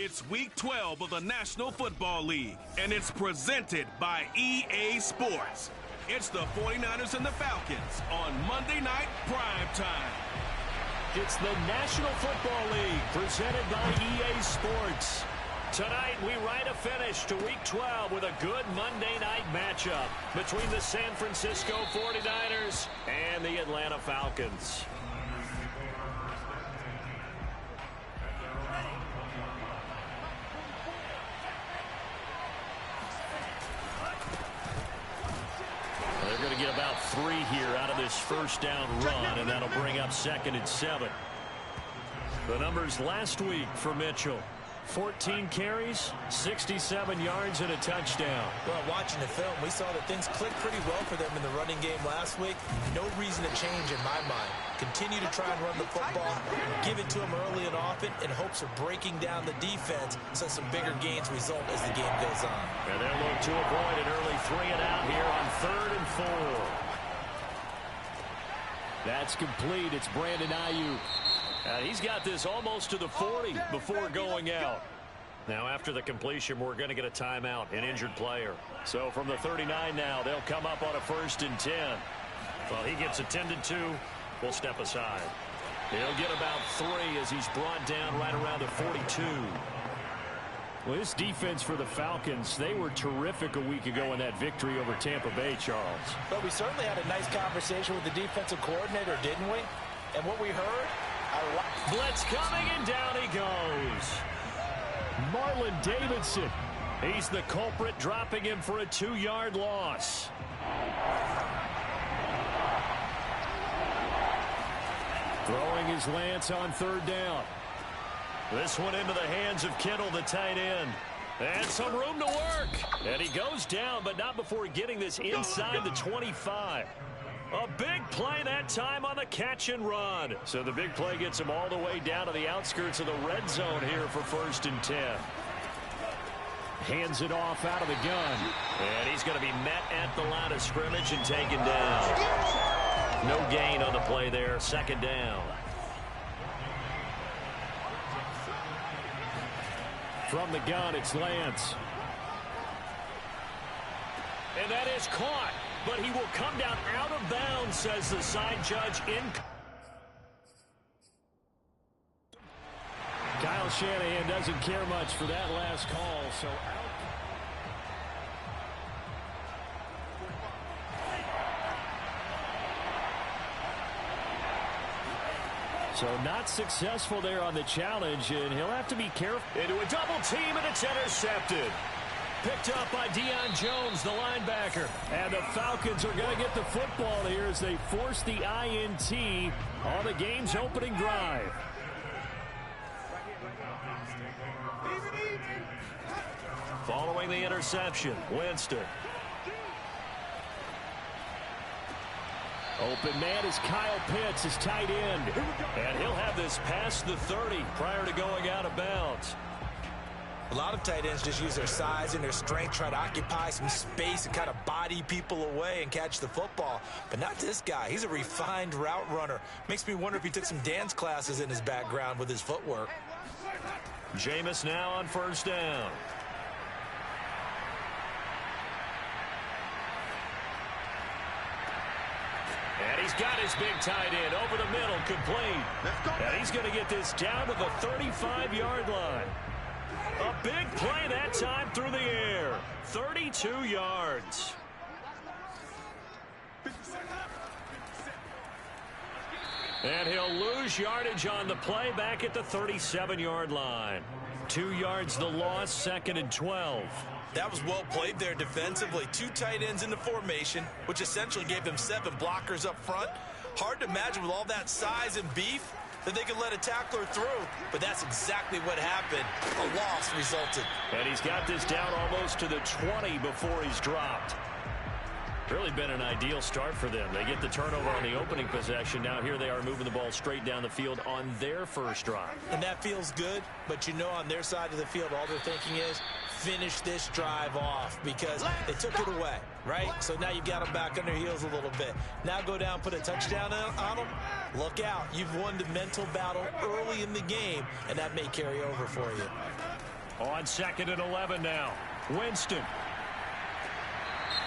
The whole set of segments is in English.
It's Week 12 of the National Football League, and it's presented by EA Sports. It's the 49ers and the Falcons on Monday Night Prime Time. It's the National Football League presented by EA Sports. Tonight, we write a finish to Week 12 with a good Monday night matchup between the San Francisco 49ers and the Atlanta Falcons. They're going to get about 3 here out of this first down run, and that'll bring up 2nd and 7. The numbers last week for Mitchell: 14 carries, 67 yards, and a touchdown. Well, watching the film, we saw that things clicked pretty well for them in the running game last week. No reason to change in my mind. Continue to try and run the football, give it to them early and often in hopes of breaking down the defense so some bigger gains result as the game goes on. And they'll look to avoid an early 3-and-out here on 3rd and 4. That's complete. It's Brandon Aiyuk. He's got this almost to the 40 before going out. Now, after the completion, we're going to get a timeout, an injured player. So from the 39 now, they'll come up on a 1st and 10. Well, he gets attended to. We'll step aside. He'll get about 3 as he's brought down right around the 42. Well, this defense for the Falcons, they were terrific a week ago in that victory over Tampa Bay, Charles. But we certainly had a nice conversation with the defensive coordinator, didn't we? And what we heard, blitz coming, and down he goes. Marlon Davidson. He's the culprit, dropping him for a 2-yard loss. Throwing his Lance on 3rd down. This one into the hands of Kittle, the tight end. And some room to work. And he goes down, but not before getting this inside the 25. A big play that time on the catch and run. So the big play gets him all the way down to the outskirts of the red zone here for 1st and 10. Hands it off out of the gun. And he's going to be met at the line of scrimmage and taken down. No gain on the play there. 2nd down. From the gun, it's Lance. And that is caught. But he will come down out of bounds, says the side judge. Kyle Shanahan doesn't care much for that last call, so out. So not successful there on the challenge, and he'll have to be careful. Into a double team, and it's intercepted. Picked up by Deion Jones, the linebacker. And the Falcons are going to get the football here as they force the INT on the game's opening drive. Following the interception, Winston. Open man is Kyle Pitts, his tight end. And he'll have this past the 30 prior to going out of bounds. A lot of tight ends just use their size and their strength, try to occupy some space and kind of body people away and catch the football. But not this guy. He's a refined route runner. Makes me wonder if he took some dance classes in his background with his footwork. Jameis now on 1st down. And he's got his big tight end over the middle, complete. And he's going to get this down to the 35-yard line. A big play that time through the air. 32 yards. And he'll lose yardage on the play back at the 37-yard line. 2 yards the loss, 2nd and 12. That was well played there defensively. 2 tight ends in the formation, which essentially gave them 7 blockers up front. Hard to imagine with all that size and beef that they could let a tackler through, but that's exactly what happened. A loss resulted. And he's got this down almost to the 20 before he's dropped. Really been an ideal start for them. They get the turnover on the opening possession. Now here they are moving the ball straight down the field on their first drive. And that feels good, but you know on their side of the field all they're thinking is finish this drive off because they took it away, right? So now you've got them back on their heels a little bit. Now go down, put a touchdown on them. Look out. You've won the mental battle early in the game, and that may carry over for you. On 2nd and 11 now. Winston.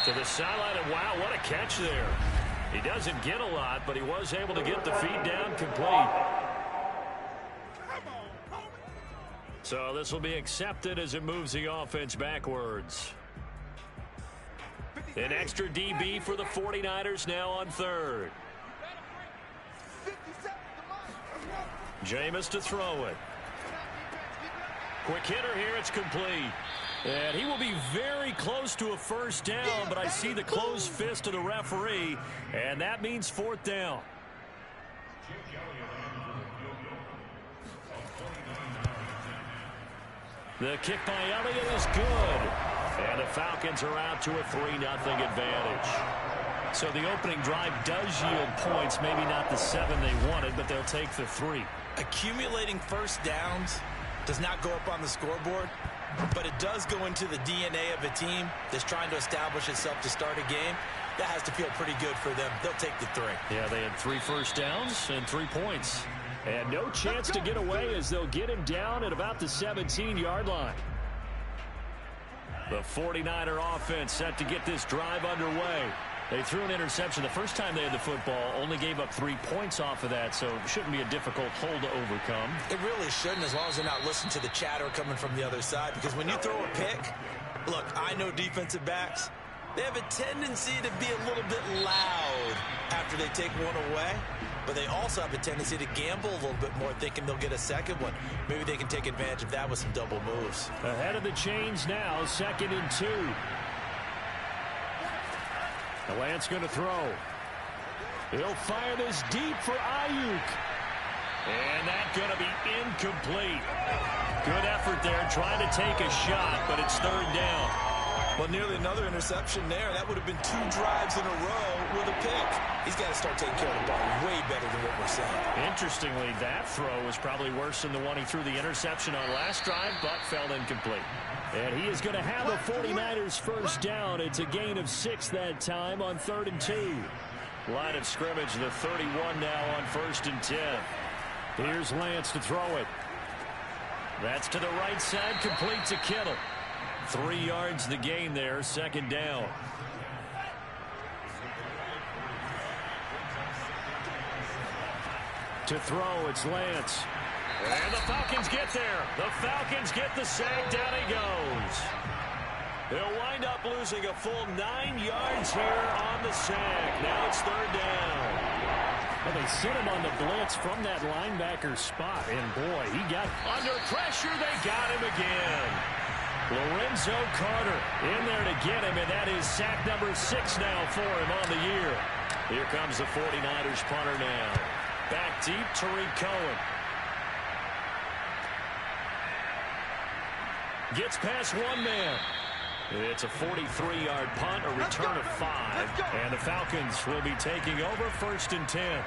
To the sideline, and wow, what a catch there. He doesn't get a lot, but he was able to get the feed down complete. So this will be accepted as it moves the offense backwards. An extra DB for the 49ers now on 3rd. Jameis to throw it. Quick hitter here, it's complete. And he will be very close to a first down, but I see the closed fist of the referee, and that means 4th down. The kick by Elliott is good. And the Falcons are out to a 3-0 advantage. So the opening drive does yield points, maybe not the 7 they wanted, but they'll take the 3. Accumulating first downs does not go up on the scoreboard, but it does go into the DNA of a team that's trying to establish itself to start a game. That has to feel pretty good for them. They'll take the 3. Yeah, they had 3 first downs and 3 points. And no chance to get away as they'll get him down at about the 17-yard line. The 49er offense set to get this drive underway. They threw an interception the first time they had the football, only gave up 3 points off of that, so it shouldn't be a difficult hole to overcome. It really shouldn't, as long as they're not listening to the chatter coming from the other side, because when you throw a pick, look, I know defensive backs, they have a tendency to be a little bit loud after they take one away, but they also have a tendency to gamble a little bit more, thinking they'll get a second one. Maybe they can take advantage of that with some double moves. Ahead of the chains now, 2nd and 2. The Lance going to throw. He'll fire this deep for Ayuk. And that's going to be incomplete. Good effort there, trying to take a shot, but it's 3rd down. Well, nearly another interception there. That would have been 2 drives in a row with a pick. He's got to start taking care of the ball way better than what we're saying. Interestingly, that throw was probably worse than the one he threw the interception on last drive, but fell incomplete. And he is going to have a 49ers first down. It's a gain of 6 that time on 3rd and 2. Line of scrimmage, the 31 now on 1st and 10. Here's Lance to throw it. That's to the right side, complete to Kittle. 3 yards the gain there, 2nd down. To throw, it's Lance. And the Falcons get there. The Falcons get the sack. Down he goes. They'll wind up losing a full 9 yards here on the sack. Now it's 3rd down. Well, they sent him on the blitz from that linebacker spot. And, boy, he got under pressure. They got him again. Lorenzo Carter in there to get him, and that is sack number 6 now for him on the year. Here comes the 49ers punter now. Back deep, Tariq Cohen. Gets past 1 man. It's a 43-yard punt, a return of 5. And the Falcons will be taking over 1st and 10.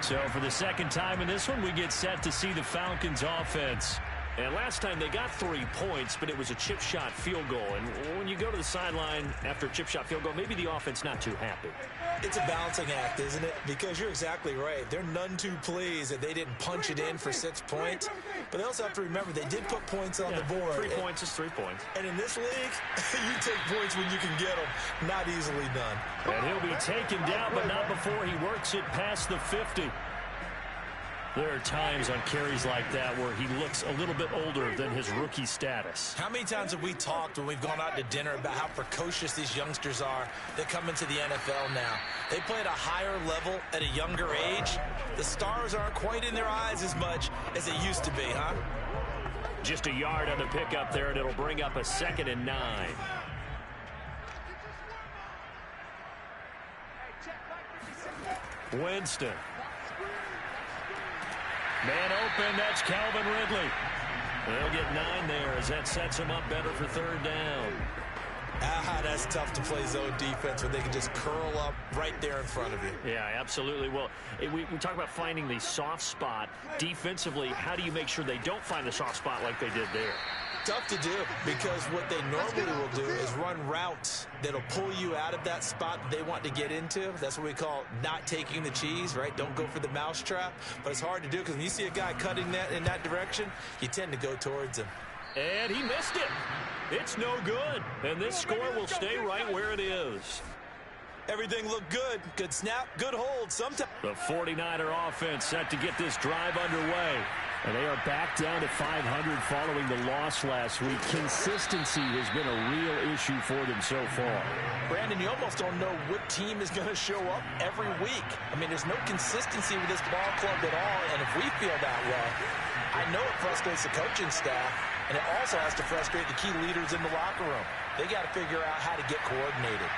So for the 2nd time in this one, we get set to see the Falcons offense. And last time they got 3 points, but it was a chip shot field goal. And when you go to the sideline after a chip shot field goal, maybe the offense not too happy. It's a balancing act, isn't it? Because you're exactly right. They're none too pleased that they didn't punch it in for 6 points. But they also have to remember they did put points on the board. 3 points is 3 points. And in this league, you take points when you can get them. Not easily done. And he'll be taken down, but not before he works it past the 50. There are times on carries like that where he looks a little bit older than his rookie status. How many times have we talked when we've gone out to dinner about how precocious these youngsters are that come into the NFL now? They play at a higher level at a younger age. The stars aren't quite in their eyes as much as they used to be, huh? Just a yard on the pickup there, and it'll bring up a 2nd and 9. Winston. Man open, that's Calvin Ridley. They'll get 9 there as that sets him up better for 3rd down. That's tough to play zone defense when they can just curl up right there in front of you. Yeah, absolutely. Well, we talk about finding the soft spot. Defensively, how do you make sure they don't find the soft spot like they did there? Tough to do, because what they normally will do is run routes that'll pull you out of that spot that they want to get into. That's what we call not taking the cheese, right? Don't go for the mousetrap. But it's hard to do because when you see a guy cutting that in that direction, you tend to go towards him. And he missed it. It's no good. And this score will stay right where it is. Everything looked good. Good snap, good hold. Sometimes the 49er offense set to get this drive underway. And they are back down to 500 following the loss last week. Consistency has been a real issue for them so far. Brandon, you almost don't know what team is going to show up every week. I mean, there's no consistency with this ball club at all, and if we feel that way, I know it frustrates the coaching staff, and it also has to frustrate the key leaders in the locker room. They got to figure out how to get coordinated.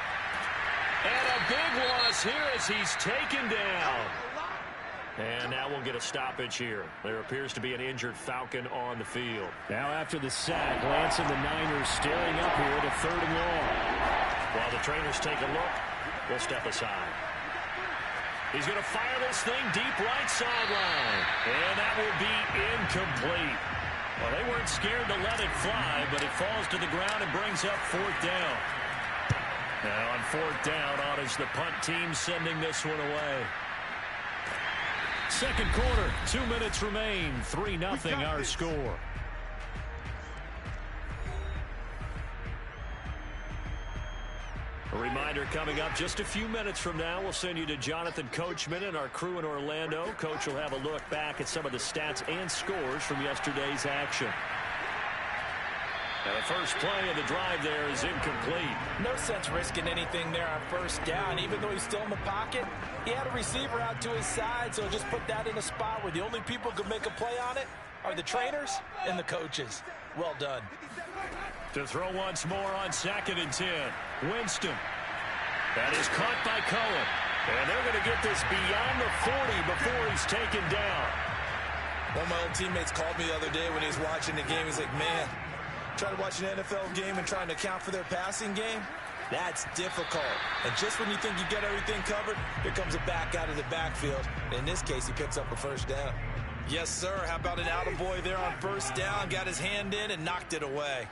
And a big loss here as he's taken down. And now we'll get a stoppage here. There appears to be an injured Falcon on the field. Now after the sack, Lance and the Niners staring up here at a 3rd and long. While the trainers take a look, we'll step aside. He's going to fire this thing deep right sideline. And that will be incomplete. Well, they weren't scared to let it fly, but it falls to the ground and brings up 4th down. Now on 4th down, on is the punt team sending this one away. Second quarter, 2 minutes remain. 3-0 our score. A reminder coming up just a few minutes from now. We'll send you to Jonathan Coachman and our crew in Orlando. Coach will have a look back at some of the stats and scores from yesterday's action. And the first play of the drive there is incomplete. No sense risking anything there on 1st down. Even though he's still in the pocket, he had a receiver out to his side, so just put that in a spot where the only people who can make a play on it are the trainers and the coaches. Well done. To throw once more on 2nd and 10. Winston. That is caught by Cohen. And they're going to get this beyond the 40 before he's taken down. One of my old teammates called me the other day when he was watching the game. He's like, man, trying to watch an NFL game and trying to account for their passing game, that's difficult. And just when you think you get everything covered, here comes a back out of the backfield. In this case, he picks up a 1st down. Yes, sir. How about an attaboy there on 1st down? Got his hand in and knocked it away.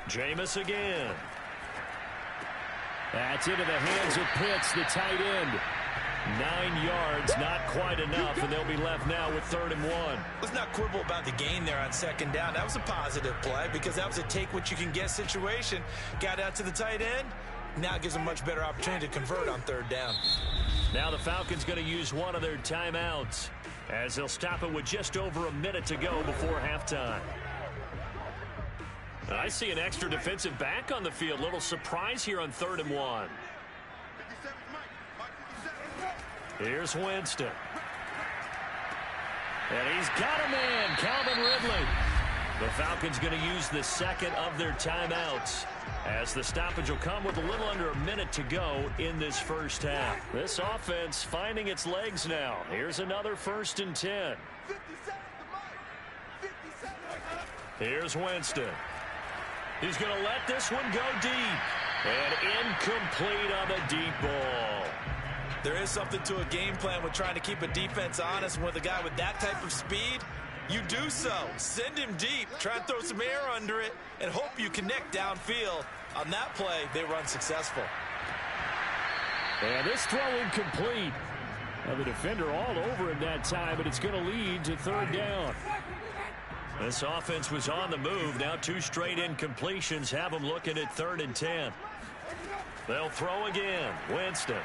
Jameis again. That's into the hands of Pitts, the tight end. 9 yards, not quite enough, and they'll be left now with 3rd and 1. Let's not quibble about the gain there on 2nd down. That was a positive play because that was a take-what-you-can-get situation. Got out to the tight end. Now it gives them a much better opportunity to convert on 3rd down. Now the Falcons going to use one of their timeouts as they'll stop it with just over a minute to go before halftime. I see an extra defensive back on the field. Little surprise here on 3rd and 1. Here's Winston. And he's got a man, Calvin Ridley. The Falcons going to use the 2nd of their timeouts as the stoppage will come with a little under a minute to go in this 1st half. This offense finding its legs now. Here's another 1st and 10. Here's Winston. He's going to let this one go deep. And incomplete on the deep ball. There is something to a game plan with trying to keep a defense honest. With a guy with that type of speed, you do so. Send him deep. Try and throw some air under it and hope you connect downfield. On that play, they were unsuccessful. And this throw incomplete. Now the defender all over him that time, but it's going to lead to 3rd down. This offense was on the move. Now 2 straight incompletions have them looking at 3rd and 10. They'll throw again. Winston.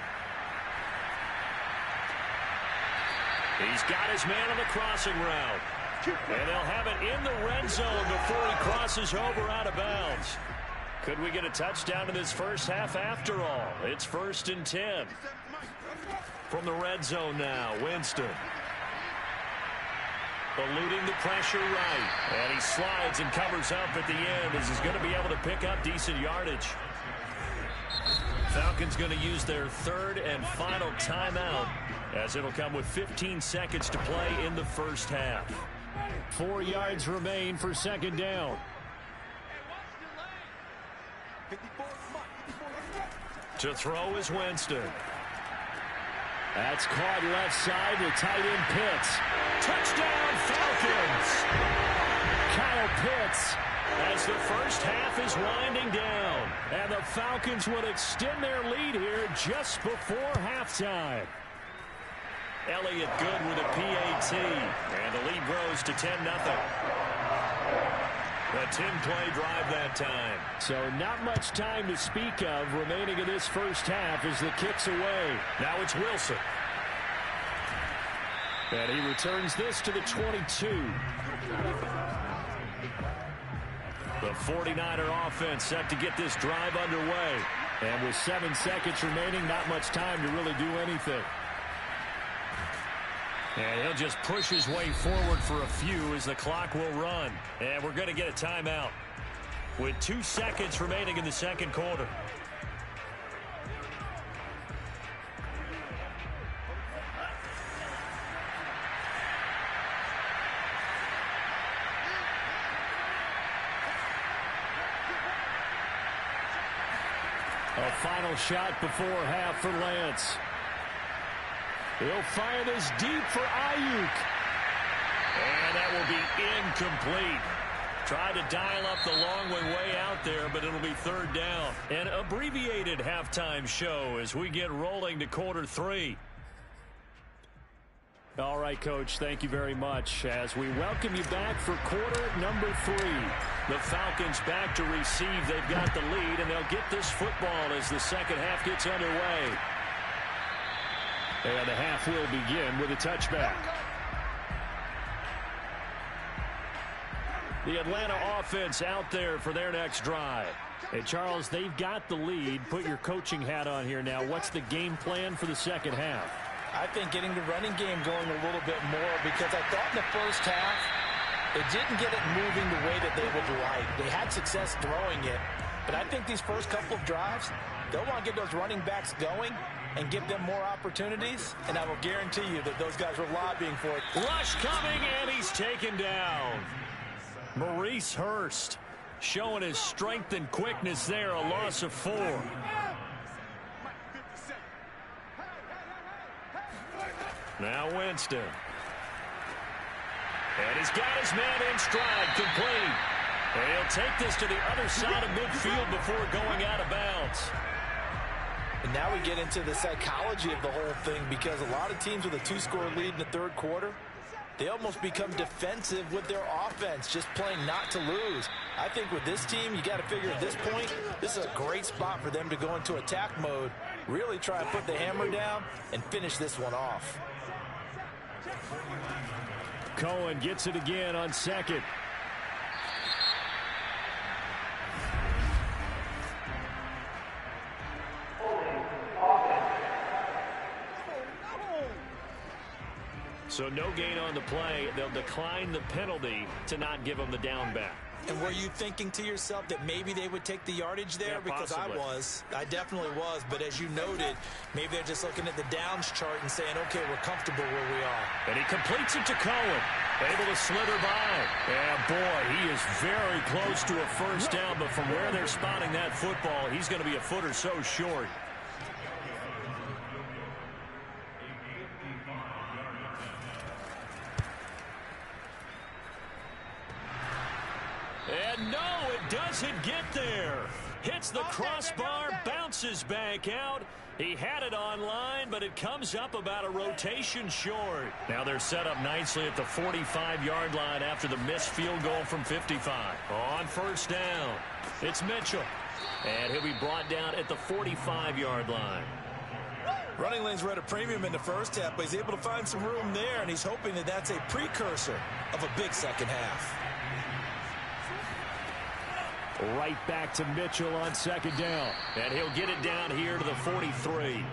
He's got his man on the crossing route. And they'll have it in the red zone before he crosses over out of bounds. Could we get a touchdown in this 1st half after all? It's 1st and 10. From the red zone now, Winston. Eluding the pressure right. And he slides and covers up at the end as he's going to be able to pick up decent yardage. Falcons going to use their 3rd and final timeout as it'll come with 15 seconds to play in the 1st half. 4 yards remain for 2nd down. To throw is Winston. That's caught left side to tight end Pitts. Touchdown Falcons! Kyle Pitts. As the 1st half is winding down. And the Falcons would extend their lead here just before halftime. Elliott good with a PAT. And the lead grows to 10-0. A 10-play drive that time. So not much time to speak of remaining in this first half as the kick's away. Now it's Wilson. And he returns this to the 22. The 49er offense set to get this drive underway. And with 7 seconds remaining, not much time to really do anything. And he'll just push his way forward for a few as the clock will run. And we're going to get a timeout with 2 seconds remaining in the second quarter. A final shot before half for Lance. He'll fire this deep for Ayuk. And that will be incomplete. Tried to dial up the long way out there, but it'll be third down. An abbreviated halftime show as we get rolling to quarter 3. All right, Coach, thank you very much. As we welcome you back for quarter number 3. The Falcons back to receive. They've got the lead, and they'll get this football as the second half gets underway. And the half will begin with a touchback. The Atlanta offense out there for their next drive. Hey, Charles, they've got the lead. Put your coaching hat on here now. What's the game plan for the second half? I think getting the running game going a little bit more, because I thought in the first half they didn't get it moving the way that they would like. They had success throwing it, but I think these first couple of drives, they'll want to get those running backs going and give them more opportunities, and I will guarantee you that those guys were lobbying for it. Rush coming, and he's taken down. Maurice Hurst showing his strength and quickness there, a loss of 4. Now Winston. And he's got his man in stride, complete. And he'll take this to the other side of midfield before going out of bounds. And now we get into the psychology of the whole thing, because a lot of teams with a 2-score lead in the third quarter, they almost become defensive with their offense, just playing not to lose. I think with this team, you got to figure at this point, this is a great spot for them to go into attack mode, really try and put the hammer down and finish this one off. Cohen gets it again on second. So no gain on the play. They'll decline the penalty to not give them the down back. And were you thinking to yourself that maybe they would take the yardage there? Yeah, because possibly. I definitely was. But as you noted, maybe they're just looking at the downs chart and saying, okay, we're comfortable where we are. And he completes it to Cohen. Able to slither by. Yeah, boy, he is very close to a first down. But from where they're spotting that football, he's going to be a foot or so short. And no, it doesn't get there. Hits the crossbar, bounces back out. He had it online, but it comes up about a rotation short. Now they're set up nicely at the 45-yard line after the missed field goal from 55. On first down, it's Mitchell. And he'll be brought down at the 45-yard line. Running lanes were at a premium in the first half, but he's able to find some room there, and he's hoping that that's a precursor of a big second half. Right back to Mitchell on second down. And he'll get it down here to the 43.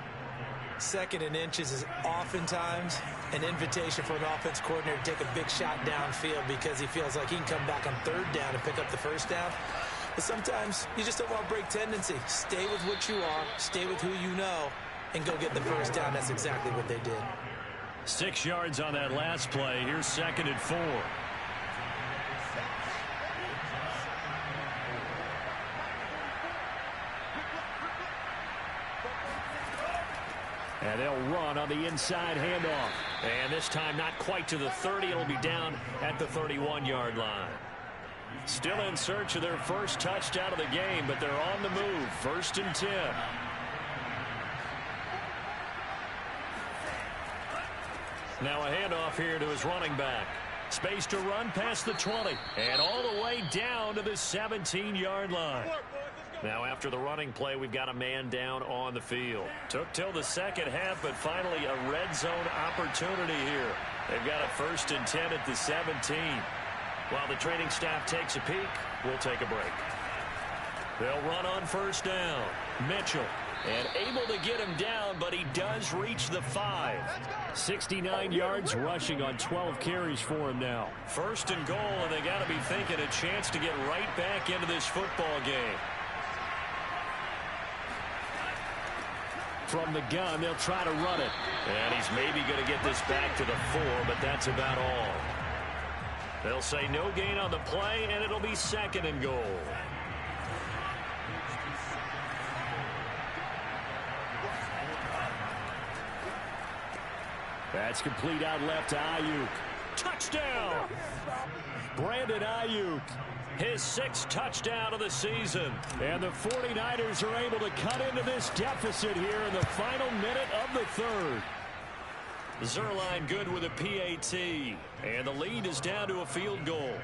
Second and inches is oftentimes an invitation for an offense coordinator to take a big shot downfield because he feels like he can come back on third down and pick up the first down. But sometimes you just don't want to break tendency. Stay with what you are, stay with who you know, and go get the first down. That's exactly what they did. 6 yards on that last play. Here's second and 4. And they'll run on the inside handoff. And this time not quite to the 30. It'll be down at the 31-yard line. Still in search of their first touchdown of the game, but they're on the move. First and 10. Now a handoff here to his running back. Space to run past the 20 and all the way down to the 17-yard line. Now after the running play, we've got a man down on the field. Took till the second half, but finally a red zone opportunity here. They've got a 1st and 10 at the 17. While the training staff takes a peek, we'll take a break. They'll run on 1st down. Mitchell. And able to get him down, but he does reach the 5. 69 yards rushing on 12 carries for him now. 1st and goal, and they got to be thinking a chance to get right back into this football game. From the gun, they'll try to run it. And he's maybe going to get this back to the 4, but that's about all. They'll say no gain on the play, and it'll be 2nd and goal. That's complete out left to Aiyuk. Touchdown! Brandon Aiyuk. His 6th touchdown of the season. And the 49ers are able to cut into this deficit here in the final minute of the 3rd. Zuerlein good with a PAT. And the lead is down to a field goal.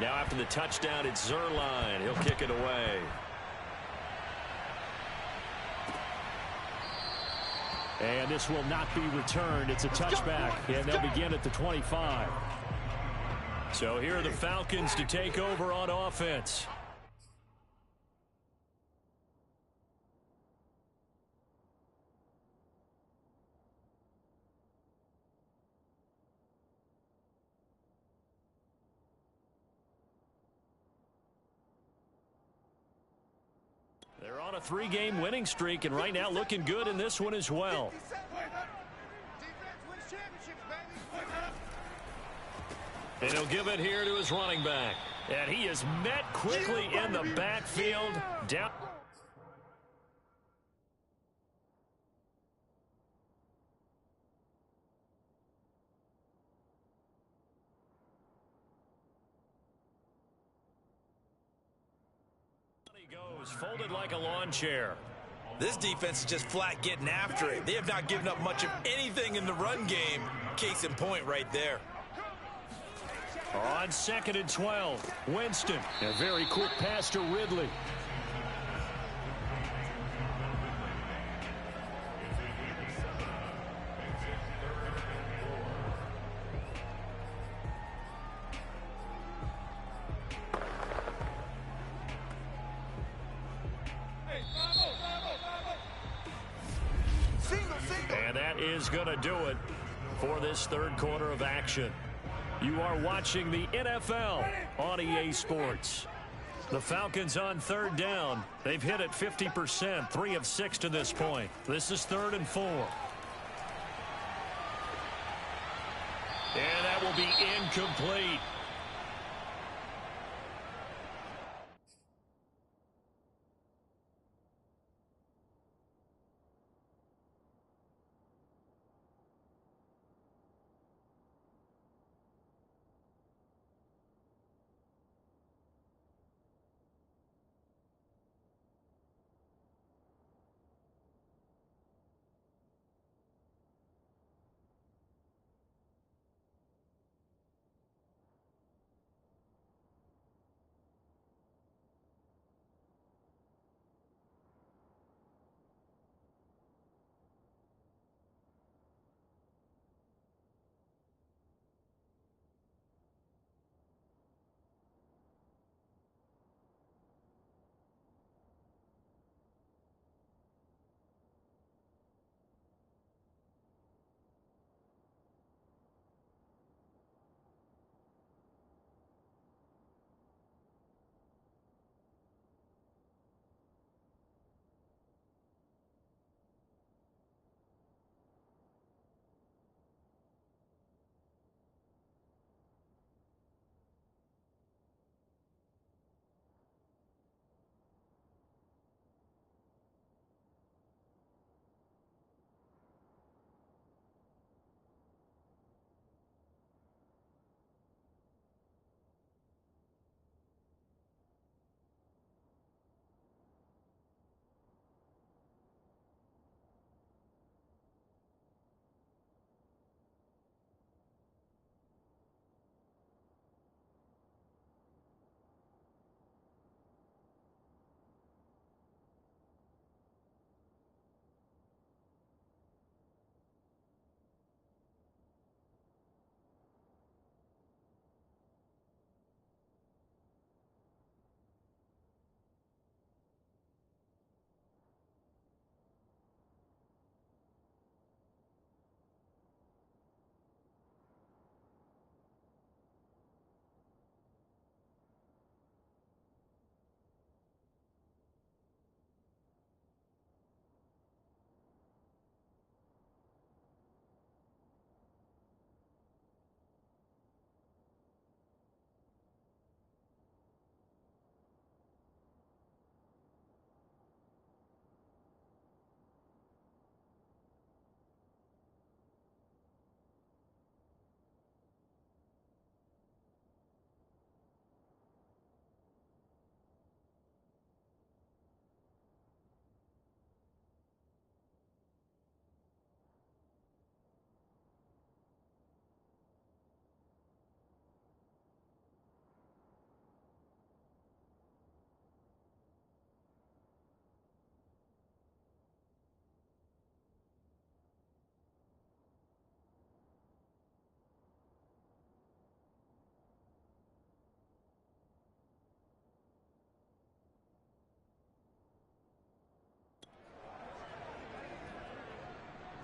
Now after the touchdown, it's Zuerlein. He'll kick it away. And this will not be returned. It's a touchback, and they'll begin at the 25. So here are the Falcons to take over on offense. They're on a 3-game winning streak, and right now looking good in this one as well. And he'll give it here to his running back. And he is met quickly in the backfield. Down. Goes folded like a lawn chair. This defense is just flat getting after it. They have not given up much of anything in the run game. Case in point right there. On 2nd and 12, Winston. A very quick pass to Ridley. And that is going to do it for this 3rd quarter of action. You are watching the NFL on EA Sports. The Falcons on 3rd down. They've hit it 50%, 3 of 6 to this point. This is 3rd and 4. And that will be incomplete.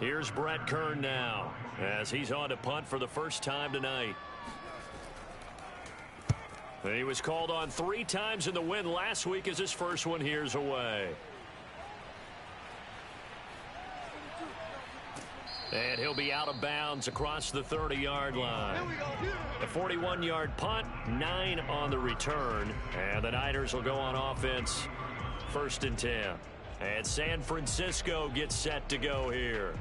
Here's Brett Kern now as he's on to punt for the first time tonight. He was called on 3 times in the win last week as his first one here's away. And he'll be out of bounds across the 30-yard line. A 41-yard punt, 9 on the return. And the Niners will go on offense, 1st and 10. And San Francisco gets set to go here.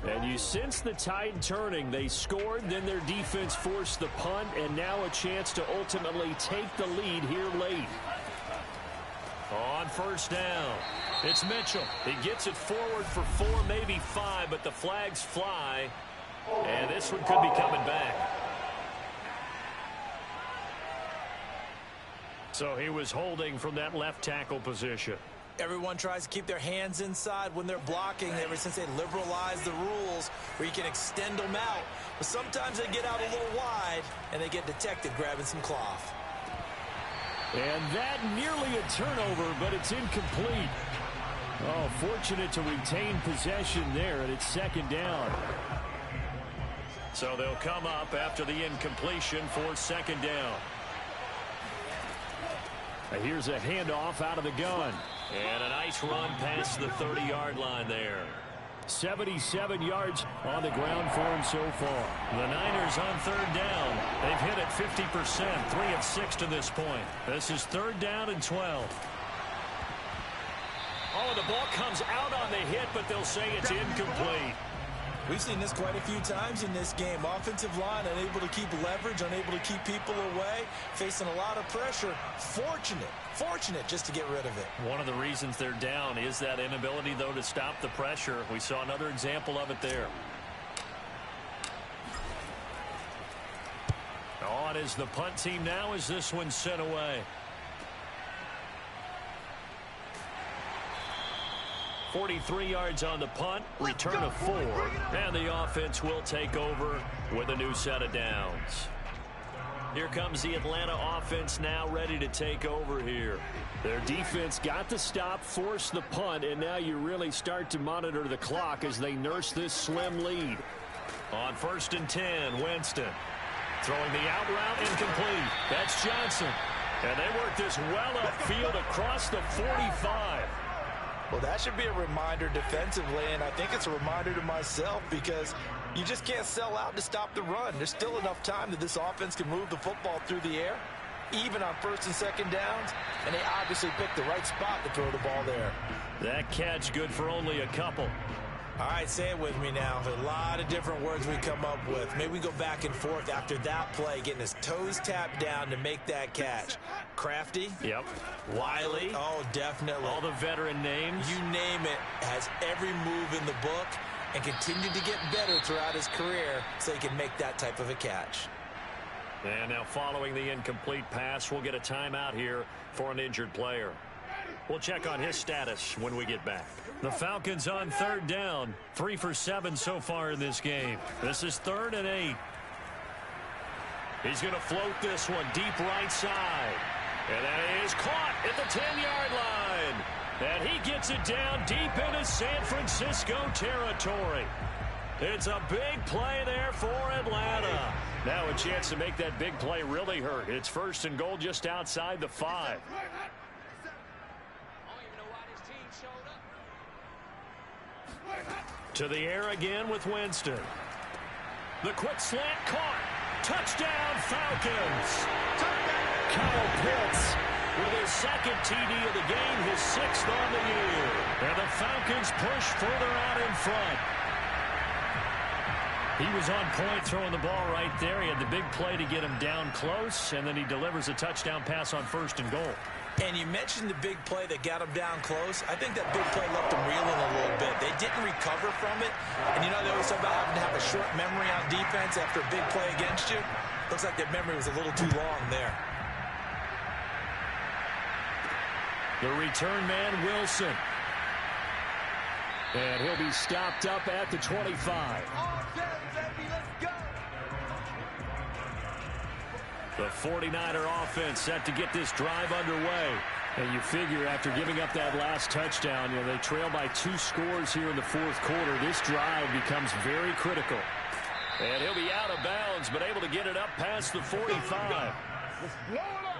And you sense the tide turning. They scored, then their defense forced the punt, and now a chance to ultimately take the lead here late. On 1st down, it's Mitchell. He gets it forward for 4, maybe 5, but the flags fly, and this one could be coming back. So he was holding from that left tackle position. Everyone tries to keep their hands inside when they're blocking ever since they liberalized the rules where you can extend them out. But sometimes they get out a little wide and they get detected grabbing some cloth. And that nearly a turnover, but it's incomplete. Oh, fortunate to retain possession there, and it's 2nd down. So they'll come up after the incompletion for 2nd down. Here's a handoff out of the gun. And a nice run past the 30-yard line there. 77 yards on the ground for him so far. The Niners on 3rd down. They've hit it 50%, 3 of 6 to this point. This is 3rd down and 12. Oh, the ball comes out on the hit, but they'll say it's incomplete. We've seen this quite a few times in this game. Offensive line unable to keep leverage, unable to keep people away, facing a lot of pressure. Fortunate just to get rid of it. One of the reasons they're down is that inability, though, to stop the pressure. We saw another example of it there. On is the punt team now as this one's sent away. 43 yards on the punt, return of 4, and the offense will take over with a new set of downs. Here comes the Atlanta offense now ready to take over here. Their defense got the stop, forced the punt, and now you really start to monitor the clock as they nurse this slim lead. On 1st and 10, Winston throwing the out route incomplete. That's Johnson. And they work this well upfield across the 45. Well, that should be a reminder defensively, and I think it's a reminder to myself because you just can't sell out to stop the run. There's still enough time that this offense can move the football through the air, even on 1st and 2nd downs, and they obviously picked the right spot to throw the ball there. That catch good for only a couple. All right, say it with me now. A lot of different words we come up with. Maybe we go back and forth after that play, getting his toes tapped down to make that catch. Crafty. Yep. Wiley. Oh, definitely. All the veteran names. You name it. Has every move in the book and continued to get better throughout his career so he can make that type of a catch. And now following the incomplete pass, we'll get a timeout here for an injured player. We'll check on his status when we get back. The Falcons on 3rd down. 3 for 7 so far in this game. This is 3rd and 8. He's going to float this one deep right side. And that is caught at the 10-yard line. And he gets it down deep into San Francisco territory. It's a big play there for Atlanta. Now a chance to make that big play really hurt. It's 1st and goal just outside the 5. To the air again with Winston. The quick slant caught. Touchdown Falcons. Kyle Pitts with his 2nd TD of the game, his 6th on the year. And the Falcons push further out in front. He was on point throwing the ball right there. He had the big play to get him down close, and then he delivers a touchdown pass on 1st and goal. And you mentioned the big play that got him down close. I think that big play left them reeling a little bit. They didn't recover from it. And you know, they always talk about having to have a short memory on defense after a big play against you. Looks like their memory was a little too long there. The return man, Wilson. And he'll be stopped up at the 25. The 49er offense set to get this drive underway. And you figure after giving up that last touchdown, they trail by 2 scores here in the fourth quarter. This drive becomes very critical. And he'll be out of bounds, but able to get it up past the 45.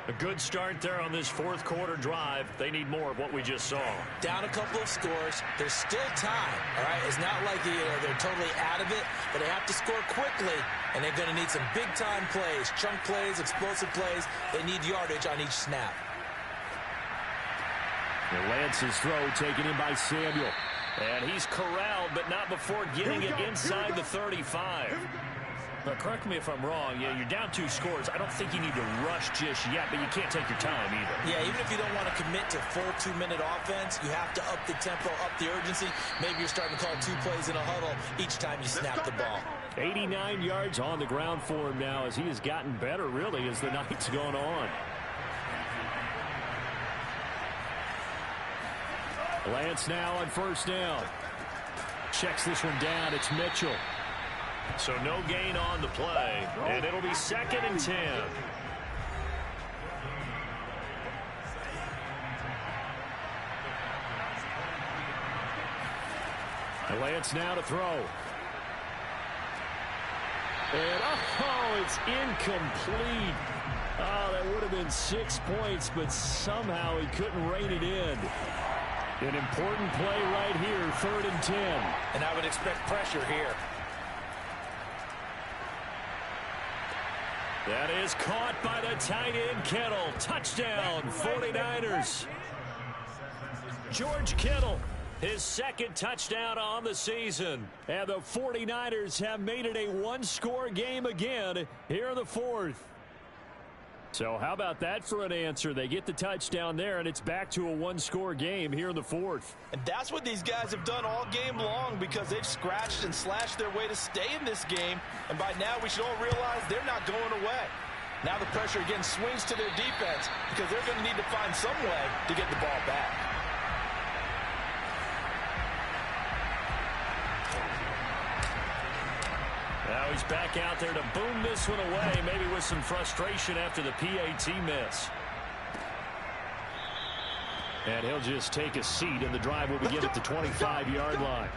A good start there on this fourth quarter drive. They need more of what we just saw. Down a couple of scores. There's still time, all right? It's not like they're totally out of it, but they have to score quickly, and they're going to need some big-time plays, chunk plays, explosive plays. They need yardage on each snap. Lance's throw taken in by Samuel. And he's corralled, but not before getting it inside the 35. But correct me if I'm wrong. You're down 2 scores. I don't think you need to rush just yet, but you can't take your time either. Yeah, even if you don't want to commit to full 2-minute offense, you have to up the tempo, up the urgency. Maybe you're starting to call 2 plays in a huddle each time you snap the ball. 89 yards on the ground for him now as he has gotten better, really, as the night's gone on. Lance now on first down. Checks this one down. It's Mitchell. So no gain on the play, and it'll be 2nd and 10. Lance now to throw. And, it's incomplete. Oh, that would have been 6 points, but somehow he couldn't rein it in. An important play right here, 3rd and 10. And I would expect pressure here. That is caught by the tight end, Kittle. Touchdown, 49ers. George Kittle, his 2nd touchdown on the season. And the 49ers have made it a 1-score game again here in the 4th. So how about that for an answer? They get the touchdown there, and it's back to a 1-score game here in the 4th. And that's what these guys have done all game long because they've scratched and slashed their way to stay in this game. And by now, we should all realize they're not going away. Now the pressure again swings to their defense because they're going to need to find some way to get the ball back. Now he's back out there to boom this one away, maybe with some frustration after the PAT miss. And he'll just take a seat, and the drive will begin at the 25-yard line.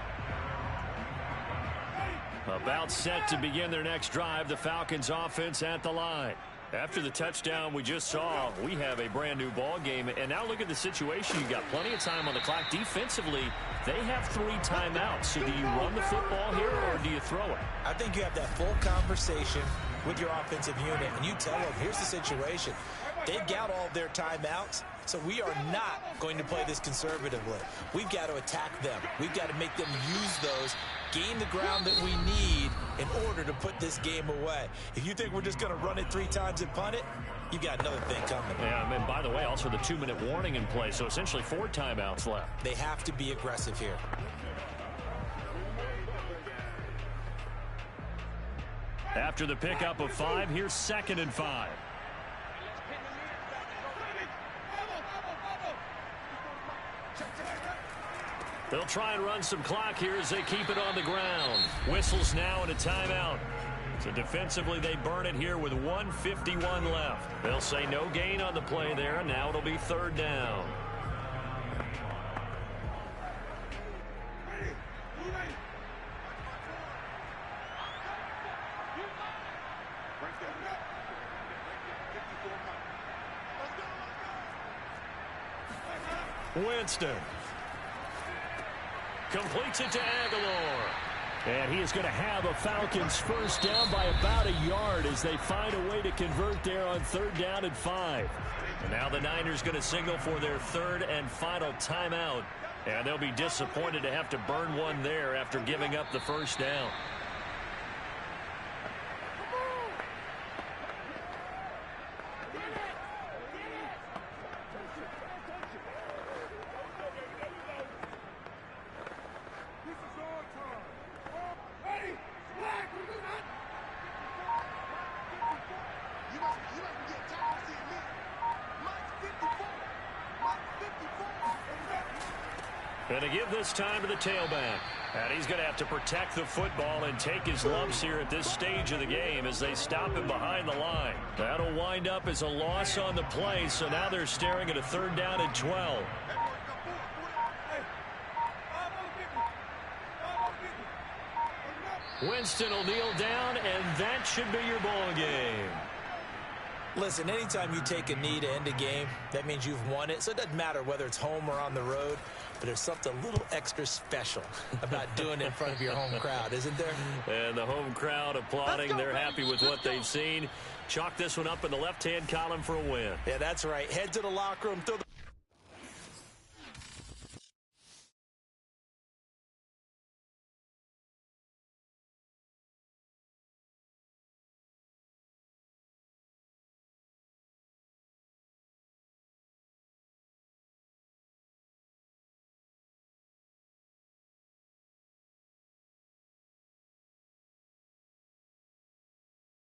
About set to begin their next drive, the Falcons offense at the line. After the touchdown we just saw, we have a brand new ball game. And now look at the situation. You've got plenty of time on the clock. Defensively, they have 3 timeouts. So do you run the football here or do you throw it? I think you have that full conversation with your offensive unit, and you tell them, here's the situation. They've got all their timeouts, so we are not going to play this conservatively. We've got to attack them. We've got to make them use those, gain the ground that we need in order to put this game away. If you think we're just going to run it 3 times and punt it, you've got another thing coming. Yeah, and by the way, also the 2-minute warning in play, so essentially 4 timeouts left. They have to be aggressive here. After the pickup of 5, here's 2nd and 5. They'll try and run some clock here as they keep it on the ground. Whistles now and a timeout. So defensively, they burn it here with 1:51 left. They'll say no gain on the play there, and now it'll be 3rd down. Winston completes it to Aguilar. And he is going to have a Falcons first down by about a yard as they find a way to convert there on 3rd down and 5. And now the Niners going to signal for their 3rd and final timeout. And they'll be disappointed to have to burn one there after giving up the first down. And to give this time to the tailback. And he's going to have to protect the football and take his lumps here at this stage of the game as they stop him behind the line. That'll wind up as a loss on the play, so now they're staring at a 3rd down and 12. Winston will kneel down, and that should be your ball game. Listen, anytime you take a knee to end a game, that means you've won it. So it doesn't matter whether it's home or on the road, but there's something a little extra special about doing it in front of your home crowd, isn't there? And the home crowd applauding. They're happy with what they've seen. Chalk this one up in the left-hand column for a win. Yeah, that's right. Head to the locker room, throw the